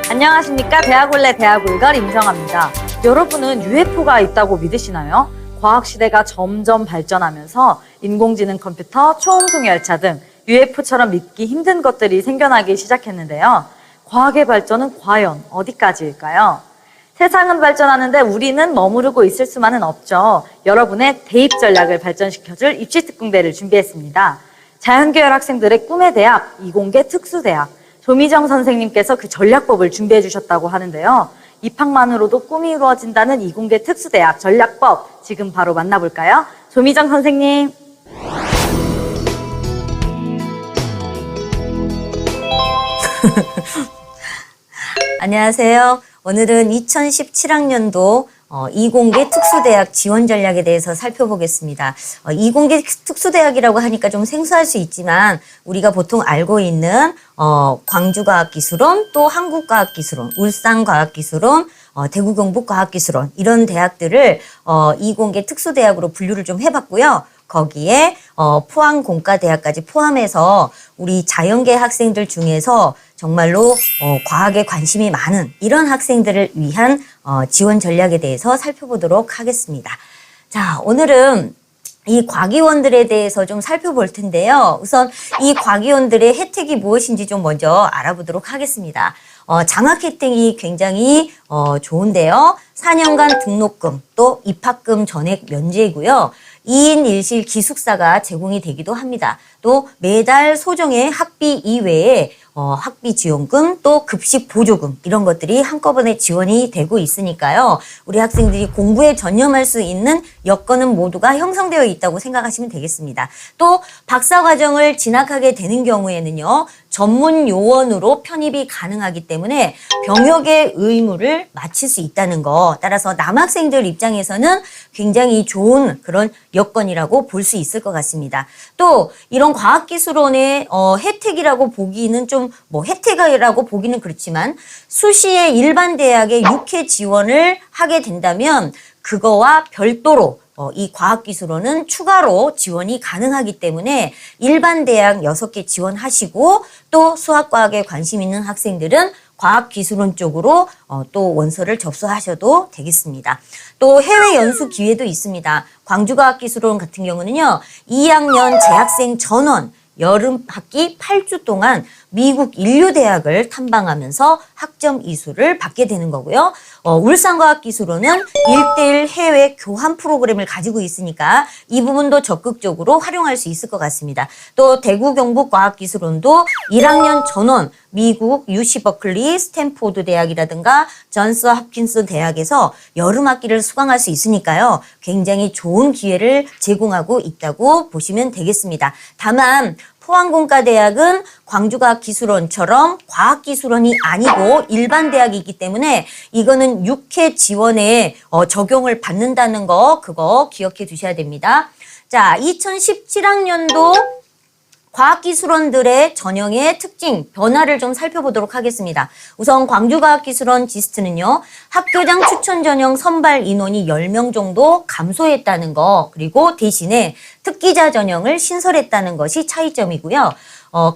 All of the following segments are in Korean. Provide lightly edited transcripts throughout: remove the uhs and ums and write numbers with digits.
안녕하십니까. 대학올레 대학올걸 임정아입니다. 여러분은 UFO가 있다고 믿으시나요? 과학시대가 점점 발전하면서 인공지능 컴퓨터, 초음속열차 등 UFO처럼 믿기 힘든 것들이 생겨나기 시작했는데요. 과학의 발전은 과연 어디까지일까요? 세상은 발전하는데 우리는 머무르고 있을 수만은 없죠. 여러분의 대입 전략을 발전시켜줄 입시특공대를 준비했습니다. 자연계열 학생들의 꿈의 대학, 이공계 특수대학. 조미정 선생님께서 그 전략법을 준비해 주셨다고 하는데요. 입학만으로도 꿈이 이루어진다는 이공계 특수대학 전략법, 지금 바로 만나볼까요? 조미정 선생님. 안녕하세요. 오늘은 2017학년도 이공계 특수대학 지원 전략에 대해서 살펴보겠습니다. 이공계 특수대학이라고 하니까 좀 생소할 수 있지만 우리가 보통 알고 있는 광주과학기술원, 또 한국과학기술원, 울산과학기술원, 대구경북과학기술원 이런 대학들을 이공계 특수대학으로 분류를 좀 해봤고요. 거기에 포항공과대학까지 포함해서 우리 자연계 학생들 중에서 정말로 과학에 관심이 많은 이런 학생들을 위한 지원 전략에 대해서 살펴보도록 하겠습니다. 자, 오늘은 이 과기원들에 대해서 좀 살펴볼 텐데요. 우선 이 과기원들의 혜택이 무엇인지 좀 먼저 알아보도록 하겠습니다. 장학 혜택이 굉장히 좋은데요. 4년간 등록금, 또 입학금 전액 면제이고요. 2인 1실 기숙사가 제공이 되기도 합니다. 또 매달 소정의 학비 이외에 학비 지원금, 또 급식 보조금 이런 것들이 한꺼번에 지원이 되고 있으니까요. 우리 학생들이 공부에 전념할 수 있는 여건은 모두가 형성되어 있다고 생각하시면 되겠습니다. 또 박사과정을 진학하게 되는 경우에는요. 전문 요원으로 편입이 가능하기 때문에 병역의 의무를 마칠 수 있다는 거. 따라서 남학생들 입장에서는 굉장히 좋은 그런 여건이라고 볼 수 있을 것 같습니다. 또 이런 과학기술원의 혜택이라고 보기는 좀 혜택이라고 보기는 그렇지만 수시에 일반 대학에 6회 지원을 하게 된다면 그거와 별도로 이 과학기술원은 추가로 지원이 가능하기 때문에 일반 대학 6개 지원하시고 또 수학과학에 관심 있는 학생들은 과학기술원 쪽으로 또 원서를 접수하셔도 되겠습니다. 또 해외 연수 기회도 있습니다. 광주과학기술원 같은 경우는요. 2학년 재학생 전원 여름 학기 8주 동안 미국 인류대학을 탐방하면서 학점 이수를 받게 되는 거고요. 울산과학기술원은 1:1 해외 교환 프로그램을 가지고 있으니까 이 부분도 적극적으로 활용할 수 있을 것 같습니다. 또 대구경북과학기술원도 1학년 전원 미국 UC 버클리, 스탠포드 대학이라든가 존스 홉킨스 대학에서 여름 학기를 수강할 수 있으니까요. 굉장히 좋은 기회를 제공하고 있다고 보시면 되겠습니다. 다만 포항공과대학은 광주과학기술원처럼 과학기술원이 아니고 일반 대학이기 때문에 이거는 6회 지원에 적용을 받는다는 거 그거 기억해 두셔야 됩니다. 자, 2017학년도 과학기술원들의 전형의 특징, 변화를 좀 살펴보도록 하겠습니다. 우선 광주과학기술원 지스트는요. 학교장 추천 전형 선발 인원이 10명 정도 감소했다는 거, 그리고 대신에 특기자 전형을 신설했다는 것이 차이점이고요.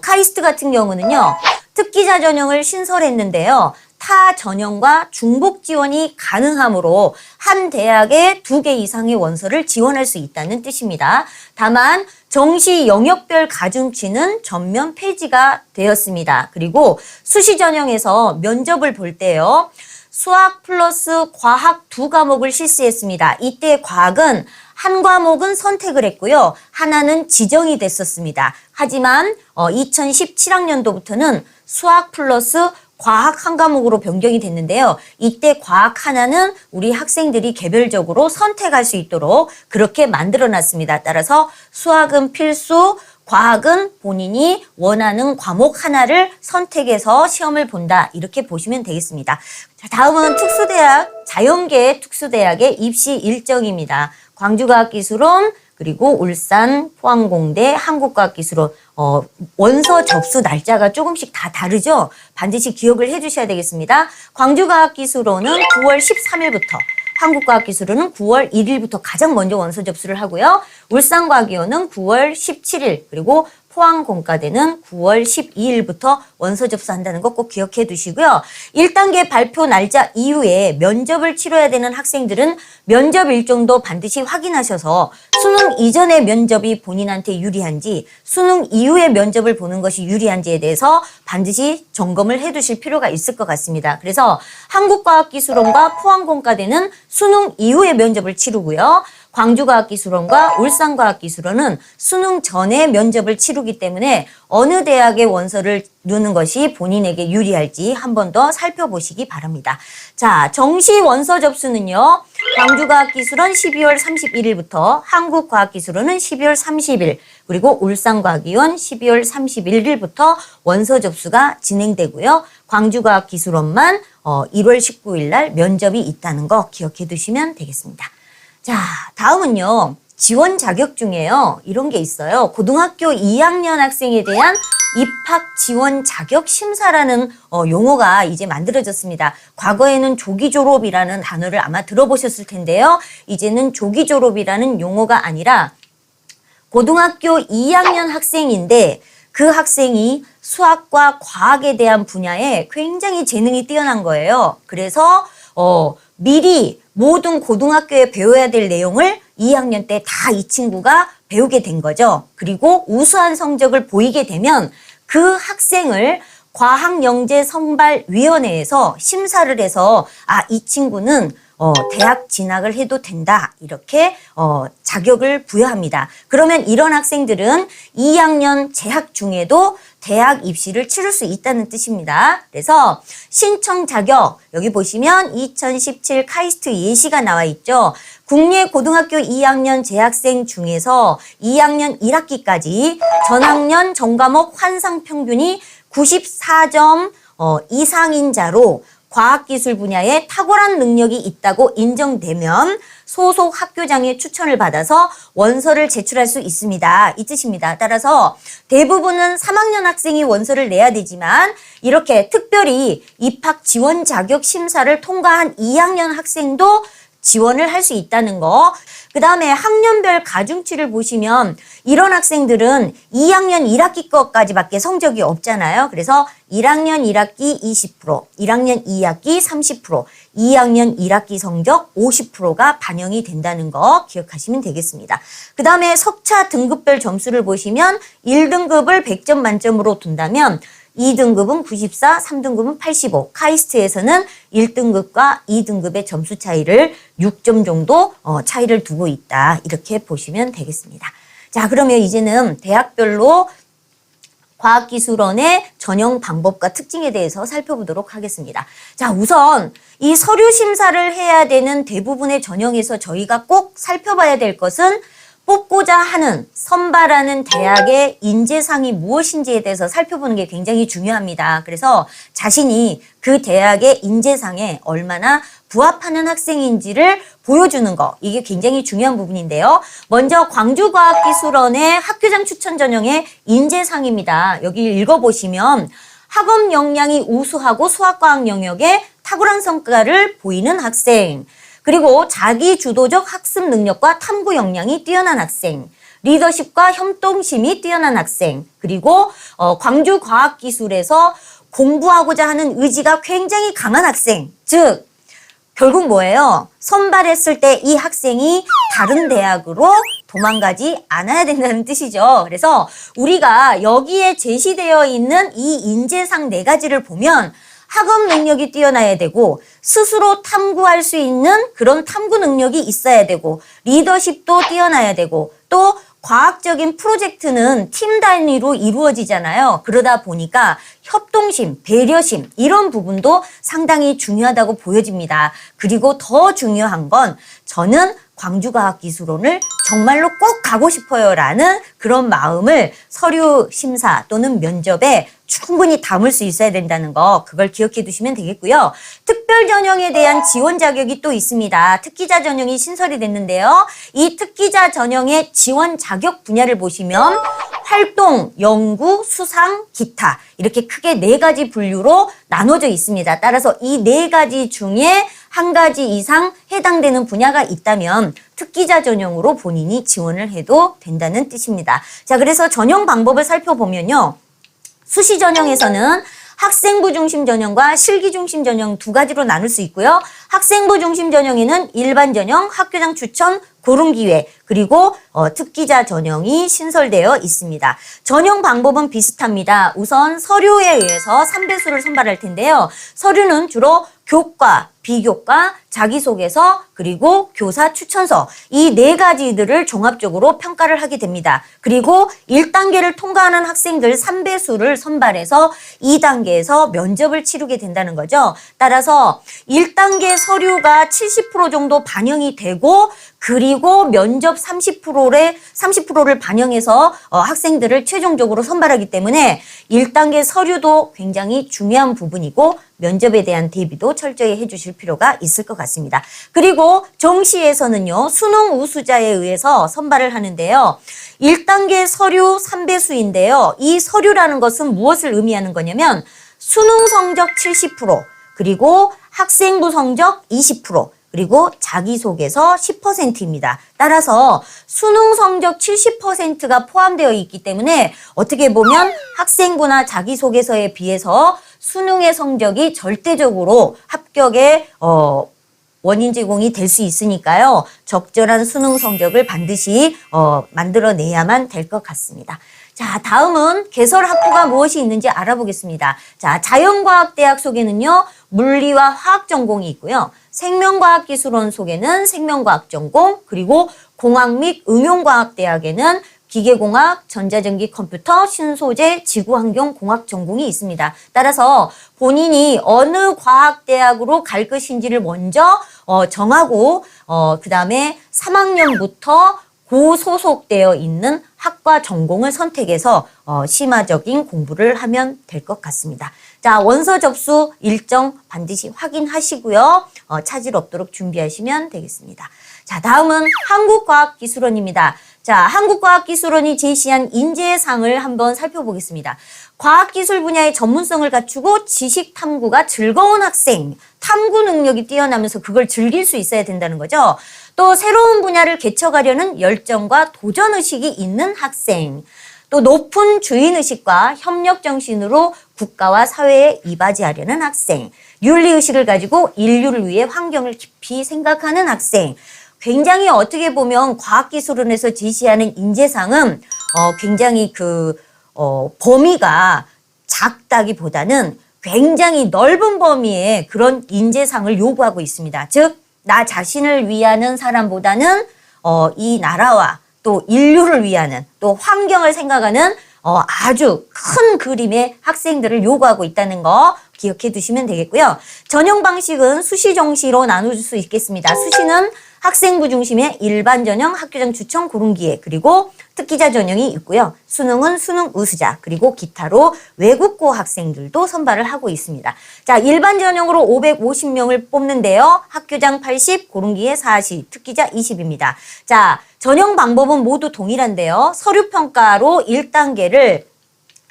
카이스트 같은 경우는요. 특기자 전형을 신설했는데요. 타 전형과 중복 지원이 가능하므로 한 대학에 2개 이상의 원서를 지원할 수 있다는 뜻입니다. 다만 정시 영역별 가중치는 전면 폐지가 되었습니다. 그리고 수시 전형에서 면접을 볼 때요. 수학 플러스 과학 2과목을 실시했습니다. 이때 과학은 한 과목은 선택을 했고요. 하나는 지정이 됐었습니다. 하지만 2017학년도부터는 수학 플러스 과학 한 과목으로 변경이 됐는데요. 이때 과학 하나는 우리 학생들이 개별적으로 선택할 수 있도록 그렇게 만들어놨습니다. 따라서 수학은 필수, 과학은 본인이 원하는 과목 하나를 선택해서 시험을 본다. 이렇게 보시면 되겠습니다. 자, 다음은 특수대학, 자연계 특수대학의 입시 일정입니다. 광주과학기술원, 그리고 울산, 포항공대, 한국과학기술원 원서 접수 날짜가 조금씩 다 다르죠? 반드시 기억을 해주셔야 되겠습니다. 광주과학기술원은 9월 13일부터, 한국과학기술원은 9월 1일부터 가장 먼저 원서 접수를 하고요. 울산과기원은 9월 17일 그리고 포항공과대는 9월 12일부터 원서 접수한다는 거 꼭 기억해 두시고요. 1단계 발표 날짜 이후에 면접을 치러야 되는 학생들은 면접 일정도 반드시 확인하셔서 수능 이전의 면접이 본인한테 유리한지 수능 이후의 면접을 보는 것이 유리한지에 대해서 반드시 점검을 해 두실 필요가 있을 것 같습니다. 그래서 한국과학기술원과 포항공과대는 수능 이후의 면접을 치르고요. 광주과학기술원과 울산과학기술원은 수능 전에 면접을 치르기 때문에 어느 대학의 원서를 넣는 것이 본인에게 유리할지 한 번 더 살펴보시기 바랍니다. 자, 정시 원서 접수는요. 광주과학기술원 12월 31일부터 한국과학기술원은 12월 30일 그리고 울산과기원 12월 31일부터 원서 접수가 진행되고요. 광주과학기술원만 1월 19일 날 면접이 있다는 거 기억해 두시면 되겠습니다. 자, 다음은요. 지원 자격 중에요. 이런 게 있어요. 고등학교 2학년 학생에 대한 입학 지원 자격 심사라는 용어가 이제 만들어졌습니다. 과거에는 조기 졸업이라는 단어를 아마 들어보셨을 텐데요. 이제는 조기 졸업이라는 용어가 아니라 고등학교 2학년 학생인데 그 학생이 수학과 과학에 대한 분야에 굉장히 재능이 뛰어난 거예요. 그래서 미리 모든 고등학교에 배워야 될 내용을 2학년 때 다 이 친구가 배우게 된 거죠. 그리고 우수한 성적을 보이게 되면 그 학생을 과학영재선발위원회에서 심사를 해서 이 친구는 대학 진학을 해도 된다. 이렇게 자격을 부여합니다. 그러면 이런 학생들은 2학년 재학 중에도 대학 입시를 치를 수 있다는 뜻입니다. 그래서 신청 자격 여기 보시면 2017 카이스트 예시가 나와 있죠. 국내 고등학교 2학년 재학생 중에서 2학년 1학기까지 전학년 전과목 환상 평균이 94점 이상인 자로 과학기술 분야에 탁월한 능력이 있다고 인정되면 소속 학교장의 추천을 받아서 원서를 제출할 수 있습니다. 이 뜻입니다. 따라서 대부분은 3학년 학생이 원서를 내야 되지만 이렇게 특별히 입학 지원 자격 심사를 통과한 2학년 학생도 지원을 할 수 있다는 거. 그 다음에 학년별 가중치를 보시면 이런 학생들은 2학년 1학기 것까지밖에 성적이 없잖아요. 그래서 1학년 1학기 20%, 1학년 2학기 30%, 2학년 1학기 성적 50%가 반영이 된다는 거 기억하시면 되겠습니다. 그 다음에 석차 등급별 점수를 보시면 1등급을 100점 만점으로 둔다면 2등급은 94, 3등급은 85. 카이스트에서는 1등급과 2등급의 점수 차이를 6점 정도 차이를 두고 있다. 이렇게 보시면 되겠습니다. 자, 그러면 이제는 대학별로 과학기술원의 전형 방법과 특징에 대해서 살펴보도록 하겠습니다. 자, 우선 이 서류 심사를 해야 되는 대부분의 전형에서 저희가 꼭 살펴봐야 될 것은 뽑고자 하는 선발하는 대학의 인재상이 무엇인지에 대해서 살펴보는 게 굉장히 중요합니다. 그래서 자신이 그 대학의 인재상에 얼마나 부합하는 학생인지를 보여주는 거, 이게 굉장히 중요한 부분인데요. 먼저 광주과학기술원의 학교장 추천 전형의 인재상입니다. 여기 읽어보시면 학업 역량이 우수하고 수학과학 영역에 탁월한 성과를 보이는 학생, 그리고 자기 주도적 학습 능력과 탐구 역량이 뛰어난 학생, 리더십과 협동심이 뛰어난 학생, 그리고 광주과학기술에서 공부하고자 하는 의지가 굉장히 강한 학생. 즉 결국 뭐예요? 선발했을 때 이 학생이 다른 대학으로 도망가지 않아야 된다는 뜻이죠. 그래서 우리가 여기에 제시되어 있는 이 인재상 4가지를 보면 학업 능력이 뛰어나야 되고 스스로 탐구할 수 있는 그런 탐구 능력이 있어야 되고 리더십도 뛰어나야 되고 또 과학적인 프로젝트는 팀 단위로 이루어지잖아요. 그러다 보니까 협동심, 배려심 이런 부분도 상당히 중요하다고 보여집니다. 그리고 더 중요한 건 저는 광주과학기술원을 정말로 꼭 가고 싶어요 라는 그런 마음을 서류 심사 또는 면접에 충분히 담을 수 있어야 된다는 거, 그걸 기억해 두시면 되겠고요. 특별 전형에 대한 지원 자격이 또 있습니다. 특기자 전형이 신설이 됐는데요. 이 특기자 전형의 지원 자격 분야를 보시면 활동, 연구, 수상, 기타 이렇게 크게 4가지 분류로 나눠져 있습니다. 따라서 이 4가지 중에 한 가지 이상 해당되는 분야가 있다면 특기자 전형으로 본인이 지원을 해도 된다는 뜻입니다. 자, 그래서 전형 방법을 살펴보면요. 수시 전형에서는 학생부 중심 전형과 실기 중심 전형 두 가지로 나눌 수 있고요. 학생부 중심 전형에는 일반 전형, 학교장 추천, 고른 기회, 그리고 특기자 전형이 신설되어 있습니다. 전형 방법은 비슷합니다. 우선 서류에 의해서 3배수를 선발할 텐데요. 서류는 주로 교과, 비교과, 자기소개서, 그리고 교사 추천서 이 네 가지들을 종합적으로 평가를 하게 됩니다. 그리고 1단계를 통과하는 학생들 3배수를 선발해서 2단계에서 면접을 치르게 된다는 거죠. 따라서 1단계 서류가 70% 정도 반영이 되고 그리고 면접 30%를 반영해서 학생들을 최종적으로 선발하기 때문에 1단계 서류도 굉장히 중요한 부분이고 면접에 대한 대비도 철저히 해주실 필요가 있을 것 같습니다. 그리고 정시에서는요. 수능 우수자에 의해서 선발을 하는데요. 1단계 서류 3배수인데요. 이 서류라는 것은 무엇을 의미하는 거냐면 수능 성적 70%, 그리고 학생부 성적 20%, 그리고 자기소개서 10%입니다. 따라서 수능 성적 70%가 포함되어 있기 때문에 어떻게 보면 학생부나 자기소개서에 비해서 수능의 성적이 절대적으로 합격의 원인 제공이 될 수 있으니까요. 적절한 수능 성적을 반드시 만들어내야만 될 것 같습니다. 자, 다음은 개설 학부가 무엇이 있는지 알아보겠습니다. 자, 자연과학대학 속에는요. 물리와 화학 전공이 있고요. 생명과학기술원 속에는 생명과학 전공, 그리고 공학 및 응용과학대학에는 기계공학, 전자전기 컴퓨터, 신소재, 지구환경공학 전공이 있습니다. 따라서 본인이 어느 과학대학으로 갈 것인지를 먼저 정하고 그 다음에 3학년부터 고소속되어 있는 학과 전공을 선택해서 심화적인 공부를 하면 될 것 같습니다. 자, 원서 접수 일정 반드시 확인하시고요. 차질 없도록 준비하시면 되겠습니다. 자, 다음은 한국과학기술원입니다. 자, 한국과학기술원이 제시한 인재상을 한번 살펴보겠습니다. 과학기술 분야의 전문성을 갖추고 지식 탐구가 즐거운 학생, 탐구 능력이 뛰어나면서 그걸 즐길 수 있어야 된다는 거죠. 또 새로운 분야를 개척하려는 열정과 도전의식이 있는 학생, 또 높은 주인의식과 협력정신으로 국가와 사회에 이바지하려는 학생, 윤리의식을 가지고 인류를 위해 환경을 깊이 생각하는 학생, 굉장히 어떻게 보면 과학기술원에서 제시하는 인재상은 굉장히 범위가 작다기보다는 굉장히 넓은 범위의 그런 인재상을 요구하고 있습니다. 즉, 나 자신을 위하는 사람보다는 이 나라와 또 인류를 위하는 또 환경을 생각하는 아주 큰 그림의 학생들을 요구하고 있다는 거 기억해 두시면 되겠고요. 전형 방식은 수시 정시로 나눌 수 있겠습니다. 수시는 학생부 중심의 일반 전형, 학교장 추천, 고른 기회, 그리고 특기자 전형이 있고요. 수능은 수능 우수자, 그리고 기타로 외국고 학생들도 선발을 하고 있습니다. 자, 일반 전형으로 550명을 뽑는데요. 학교장 80, 고른 기회 40, 특기자 20입니다. 자, 전형 방법은 모두 동일한데요. 서류 평가로 1단계를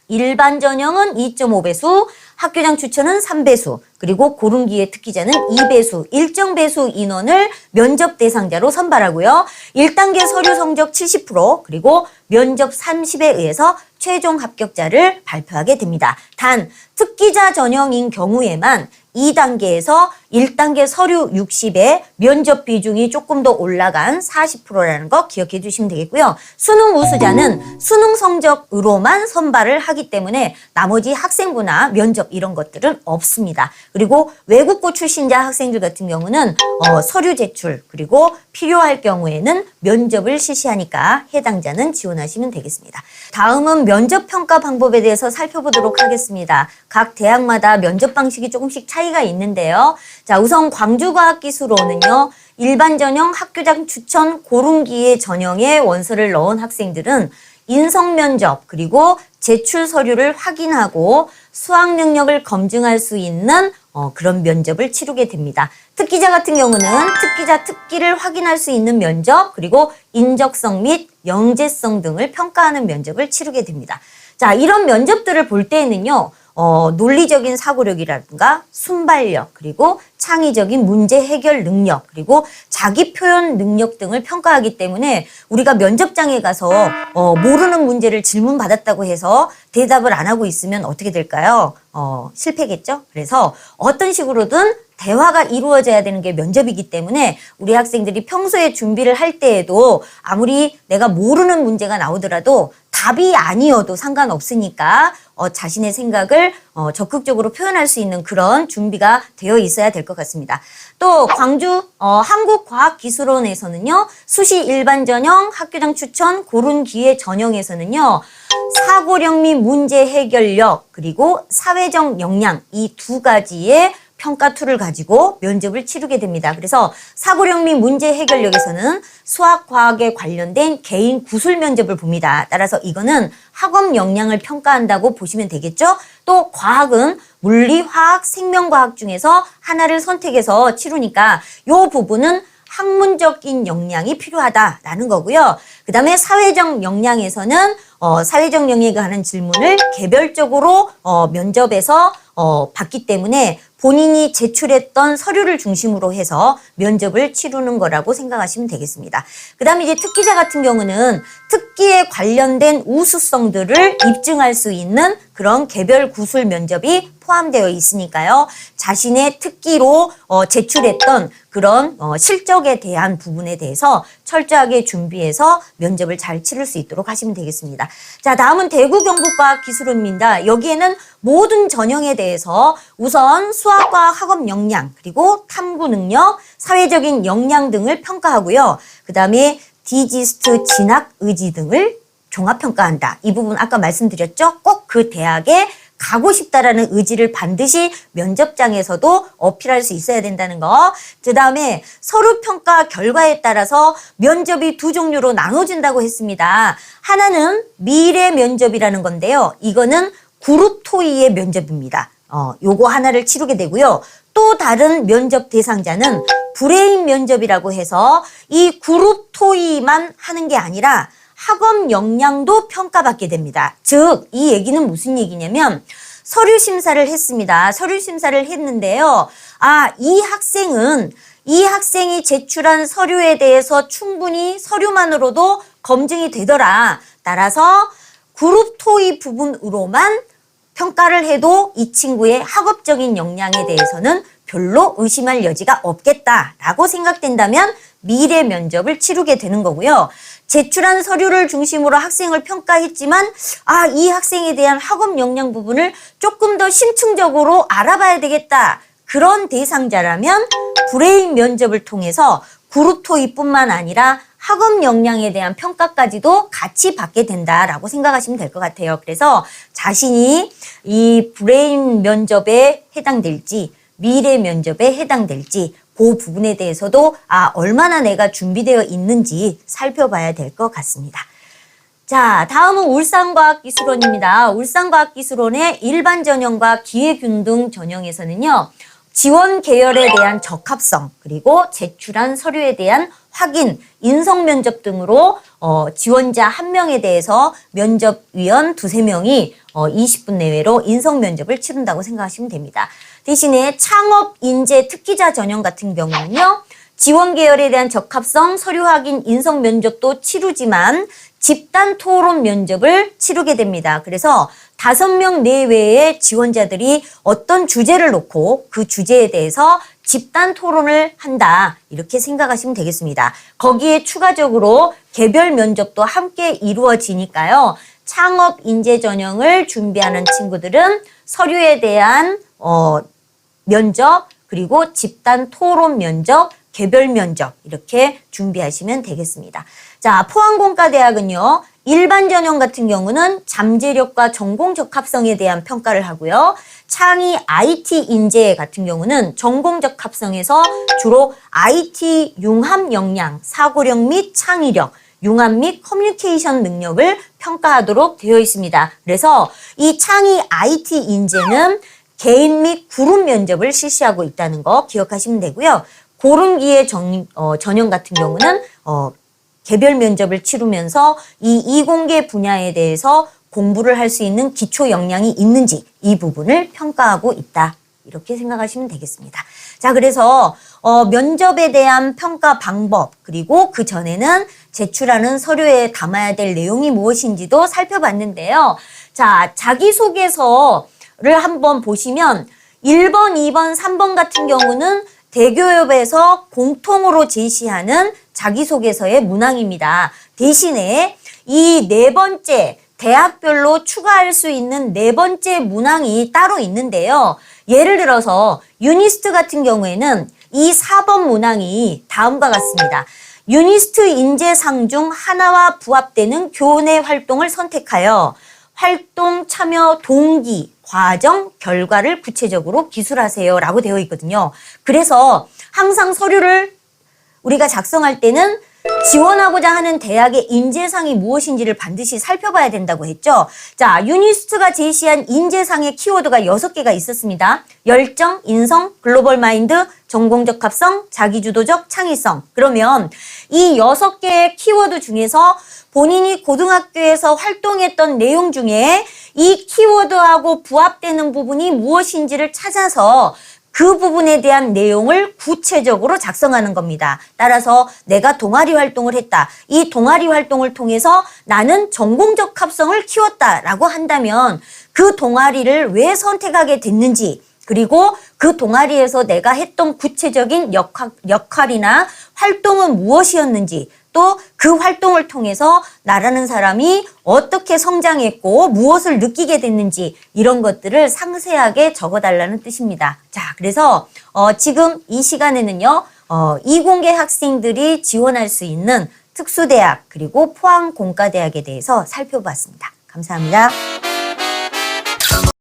일반 전형은 2.5배수, 학교장 추천은 3배수, 그리고 고른 기회 특기자는 2배수, 일정 배수 인원을 면접 대상자로 선발하고요. 1단계 서류 성적 70%, 그리고 면접 30에 의해서 최종 합격자를 발표하게 됩니다. 단, 특기자 전형인 경우에만 2단계에서 1단계 서류 60에 면접 비중이 조금 더 올라간 40%라는 거 기억해 주시면 되겠고요. 수능 우수자는 수능 성적으로만 선발을 하기 때문에 나머지 학생부나 면접 이런 것들은 없습니다. 그리고 외국고 출신자 학생들 같은 경우는 서류 제출 그리고 필요할 경우에는 면접을 실시하니까 해당자는 지원하시면 되겠습니다. 다음은 면접 평가 방법에 대해서 살펴보도록 하겠습니다. 각 대학마다 면접 방식이 조금씩 차이가 있는데요. 자, 우선 광주과학기술원은요. 일반 전형, 학교장 추천, 고른 기회 전형에 원서를 넣은 학생들은 인성 면접 그리고 제출 서류를 확인하고 수학 능력을 검증할 수 있는 그런 면접을 치르게 됩니다. 특기자 같은 경우는 특기자 특기를 확인할 수 있는 면접 그리고 인적성 및 영재성 등을 평가하는 면접을 치르게 됩니다. 자, 이런 면접들을 볼 때에는요. 논리적인 사고력이라든가 순발력, 그리고 창의적인 문제 해결 능력, 그리고 자기 표현 능력 등을 평가하기 때문에 우리가 면접장에 가서 모르는 문제를 질문받았다고 해서 대답을 안 하고 있으면 어떻게 될까요? 실패겠죠? 그래서 어떤 식으로든 대화가 이루어져야 되는 게 면접이기 때문에 우리 학생들이 평소에 준비를 할 때에도 아무리 내가 모르는 문제가 나오더라도 답이 아니어도 상관없으니까 자신의 생각을 적극적으로 표현할 수 있는 그런 준비가 되어 있어야 될 것 같습니다. 또 광주 한국과학기술원에서는요. 수시 일반 전형, 학교장 추천, 고른 기회 전형에서는요. 사고력 및 문제 해결력 그리고 사회적 역량 이 두 가지의 평가 툴을 가지고 면접을 치르게 됩니다. 그래서 사고력 및 문제 해결력에서는 수학, 과학에 관련된 개인 구술 면접을 봅니다. 따라서 이거는 학업 역량을 평가한다고 보시면 되겠죠? 또 과학은 물리, 화학, 생명과학 중에서 하나를 선택해서 치르니까 이 부분은 학문적인 역량이 필요하다라는 거고요. 그 다음에 사회적 역량에서는 사회적 역량에 관한 질문을 개별적으로 면접에서 받기 때문에 본인이 제출했던 서류를 중심으로 해서 면접을 치르는 거라고 생각하시면 되겠습니다. 그 다음에 이제 특기자 같은 경우는 특기에 관련된 우수성들을 입증할 수 있는 그런 개별 구술 면접이 포함되어 있으니까요. 자신의 특기로 제출했던 그런 실적에 대한 부분에 대해서 철저하게 준비해서 면접을 잘 치를 수 있도록 하시면 되겠습니다. 자, 다음은 대구경북과학기술원입니다. 여기에는 모든 전형에 대해서 우선 수학과학 학업 역량, 그리고 탐구 능력, 사회적인 역량 등을 평가하고요. 그 다음에 디지스트 진학 의지 등을 종합평가한다. 이 부분 아까 말씀드렸죠? 꼭 그 대학에 가고 싶다라는 의지를 반드시 면접장에서도 어필할 수 있어야 된다는 거. 그 다음에 서류 평가 결과에 따라서 면접이 두 종류로 나눠진다고 했습니다. 하나는 미래 면접이라는 건데요. 이거는 그룹 토의의 면접입니다. 요거 하나를 치르게 되고요. 또 다른 면접 대상자는 브레인 면접이라고 해서 이 그룹 토의만 하는 게 아니라 학업 역량도 평가받게 됩니다. 즉, 이 얘기는 무슨 얘기냐면 서류 심사를 했습니다. 서류 심사를 했는데요. 이 학생이 제출한 서류에 대해서 충분히 서류만으로도 검증이 되더라. 따라서 그룹 토의 부분으로만 평가를 해도 이 친구의 학업적인 역량에 대해서는 별로 의심할 여지가 없겠다라고 생각된다면 미래 면접을 치르게 되는 거고요. 제출한 서류를 중심으로 학생을 평가했지만 이 학생에 대한 학업 역량 부분을 조금 더 심층적으로 알아봐야 되겠다. 그런 대상자라면 브레인 면접을 통해서 그룹 토의뿐만 아니라 학업 역량에 대한 평가까지도 같이 받게 된다라고 생각하시면 될 것 같아요. 그래서 자신이 이 브레인 면접에 해당될지 미래 면접에 해당될지 그 부분에 대해서도 얼마나 내가 준비되어 있는지 살펴봐야 될 것 같습니다. 자, 다음은 울산과학기술원입니다. 울산과학기술원의 일반 전형과 기회균등 전형에서는요. 지원 계열에 대한 적합성, 그리고 제출한 서류에 대한 확인, 인성 면접 등으로 지원자 1명에 대해서 면접위원 2~3명이 20분 내외로 인성 면접을 치른다고 생각하시면 됩니다. 대신에 창업 인재 특기자 전형 같은 경우는요. 지원 계열에 대한 적합성, 서류 확인, 인성 면접도 치르지만 집단 토론 면접을 치르게 됩니다. 그래서 5명 내외의 지원자들이 어떤 주제를 놓고 그 주제에 대해서 집단 토론을 한다. 이렇게 생각하시면 되겠습니다. 거기에 추가적으로 개별 면접도 함께 이루어지니까요. 창업 인재 전형을 준비하는 친구들은 서류에 대한 면접, 그리고 집단 토론 면접, 개별 면접 이렇게 준비하시면 되겠습니다. 자, 포항공과대학은요. 일반 전형 같은 경우는 잠재력과 전공 적합성에 대한 평가를 하고요. 창의 IT 인재 같은 경우는 전공 적합성에서 주로 IT 융합 역량, 사고력 및 창의력, 융합 및 커뮤니케이션 능력을 평가하도록 되어 있습니다. 그래서 이 창의 IT 인재는 개인 및 그룹 면접을 실시하고 있다는 거 기억하시면 되고요. 고른기회 전형 같은 경우는 개별 면접을 치르면서 이 이공계 분야에 대해서 공부를 할 수 있는 기초 역량이 있는지 이 부분을 평가하고 있다. 이렇게 생각하시면 되겠습니다. 자, 그래서 면접에 대한 평가 방법, 그리고 그 전에는 제출하는 서류에 담아야 될 내용이 무엇인지도 살펴봤는데요. 자, 자기소개서를 한번 보시면 1번, 2번, 3번 같은 경우는 대기업에서 공통으로 제시하는 자기소개서의 문항입니다. 대신에 이 네 번째, 대학별로 추가할 수 있는 네 번째 문항이 따로 있는데요. 예를 들어서 유니스트 같은 경우에는 이 4번 문항이 다음과 같습니다. 유니스트 인재상 중 하나와 부합되는 교내 활동을 선택하여 활동 참여 동기, 과정, 결과를 구체적으로 기술하세요 라고 되어 있거든요. 그래서 항상 서류를 우리가 작성할 때는 지원하고자 하는 대학의 인재상이 무엇인지를 반드시 살펴봐야 된다고 했죠. 자, 유니스트가 제시한 인재상의 키워드가 6개가 있었습니다. 열정, 인성, 글로벌 마인드, 전공적 합성, 자기주도적 창의성. 그러면 이 6개의 키워드 중에서 본인이 고등학교에서 활동했던 내용 중에 이 키워드하고 부합되는 부분이 무엇인지를 찾아서 그 부분에 대한 내용을 구체적으로 작성하는 겁니다. 따라서 내가 동아리 활동을 했다. 이 동아리 활동을 통해서 나는 전공적 합성을 키웠다라고 한다면 그 동아리를 왜 선택하게 됐는지, 그리고 그 동아리에서 내가 했던 구체적인 역할이나 활동은 무엇이었는지, 또 그 활동을 통해서 나라는 사람이 어떻게 성장했고 무엇을 느끼게 됐는지 이런 것들을 상세하게 적어달라는 뜻입니다. 자, 그래서 지금 이 시간에는요. 이공계 학생들이 지원할 수 있는 특수대학 그리고 포항공과대학에 대해서 살펴봤습니다. 감사합니다.